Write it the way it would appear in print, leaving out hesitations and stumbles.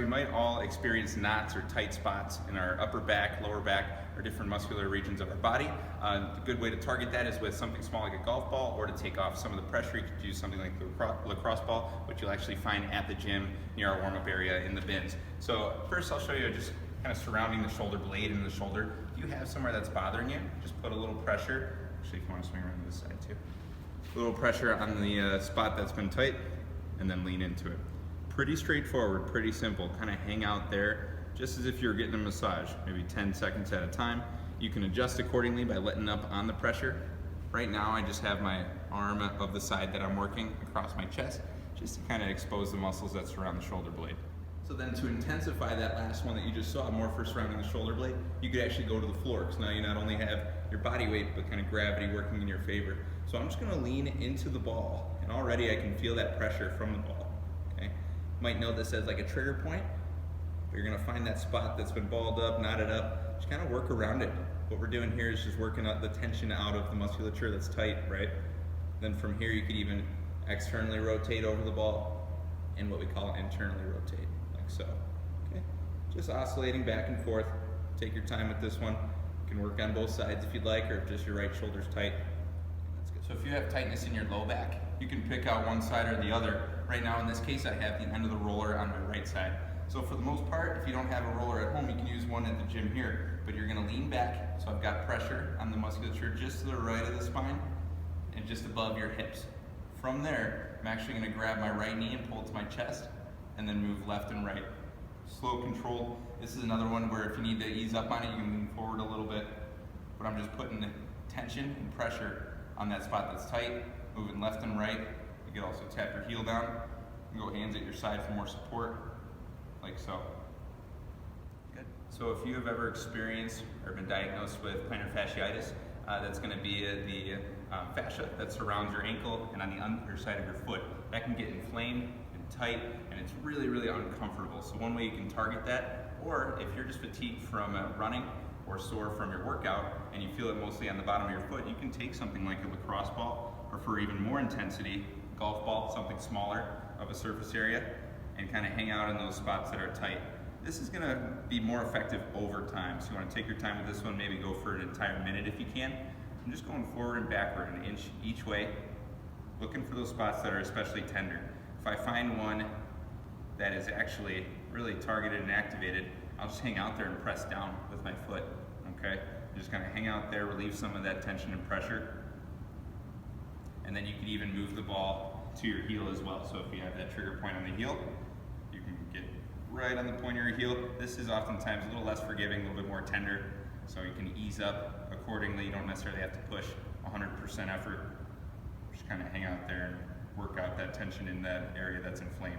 might all experience knots or tight spots in our upper back, lower back, or different muscular regions of our body. A good way to target that is with something small like a golf ball, or to take off some of the pressure, you could use something like the lacrosse ball, which you'll actually find at the gym near our warm-up area in the bins. So first I'll show you just kind of surrounding the shoulder blade and the shoulder. If you have somewhere that's bothering you, just put a little pressure. Actually, if you want to swing around to this side too. A little pressure on the spot that's been tight, and then lean into it. Pretty straightforward, pretty simple. Kind of hang out there just as if you're getting a massage, maybe 10 seconds at a time. You can adjust accordingly by letting up on the pressure. Right now I just have my arm of the side that I'm working across my chest, just to kind of expose the muscles that surround the shoulder blade. So then to intensify that last one that you just saw, more for surrounding the shoulder blade, you could actually go to the floor, because now you not only have your body weight, but kind of gravity working in your favor. So I'm just gonna lean into the ball, and already I can feel that pressure from the ball, okay? You might know this as like a trigger point, but you're gonna find that spot that's been balled up, knotted up, just kind of work around it. What we're doing here is just working out the tension out of the musculature that's tight, right? Then from here you could even externally rotate over the ball, and what we call internally rotate, like so, okay? Just oscillating back and forth. Take your time with this one. You can work on both sides if you'd like, or if just your right shoulder's tight. That's good. So if you have tightness in your low back, you can pick out one side or the other. Right now in this case, I have the end of the roller on my right side. So for the most part, if you don't have a roller at home, you can use one at the gym here, but you're gonna lean back. So I've got pressure on the musculature just to the right of the spine and just above your hips. From there, I'm actually gonna grab my right knee and pull it to my chest, and then move left and right. Slow, controlled. This is another one where if you need to ease up on it, you can lean forward a little bit, but I'm just putting the tension and pressure on that spot that's tight, moving left and right. You can also tap your heel down and go hands at your side for more support, like so. Good. So if you have ever experienced or been diagnosed with plantar fasciitis, that's going to be the fascia that surrounds your ankle and on the underside of your foot. That can get inflamed and tight, and it's really, really uncomfortable. So one way you can target that, or if you're just fatigued from running or sore from your workout and you feel it mostly on the bottom of your foot, you can take something like a lacrosse ball, or for even more intensity, golf ball, something smaller of a surface area, and kind of hang out in those spots that are tight. This is gonna be more effective over time. So you wanna take your time with this one, maybe go for an entire minute if you can. I'm just going forward and backward an inch each way, looking for those spots that are especially tender. If I find one that is actually really targeted and activated, I'll just hang out there and press down with my foot, okay? Just kind of hang out there, relieve some of that tension and pressure. And then you can even move the ball to your heel as well. So if you have that trigger point on the heel, you can get right on the point of your heel. This is oftentimes a little less forgiving, a little bit more tender, so you can ease up accordingly. You don't necessarily have to push 100% effort. Just kind of hang out there and work out that tension in that area that's inflamed.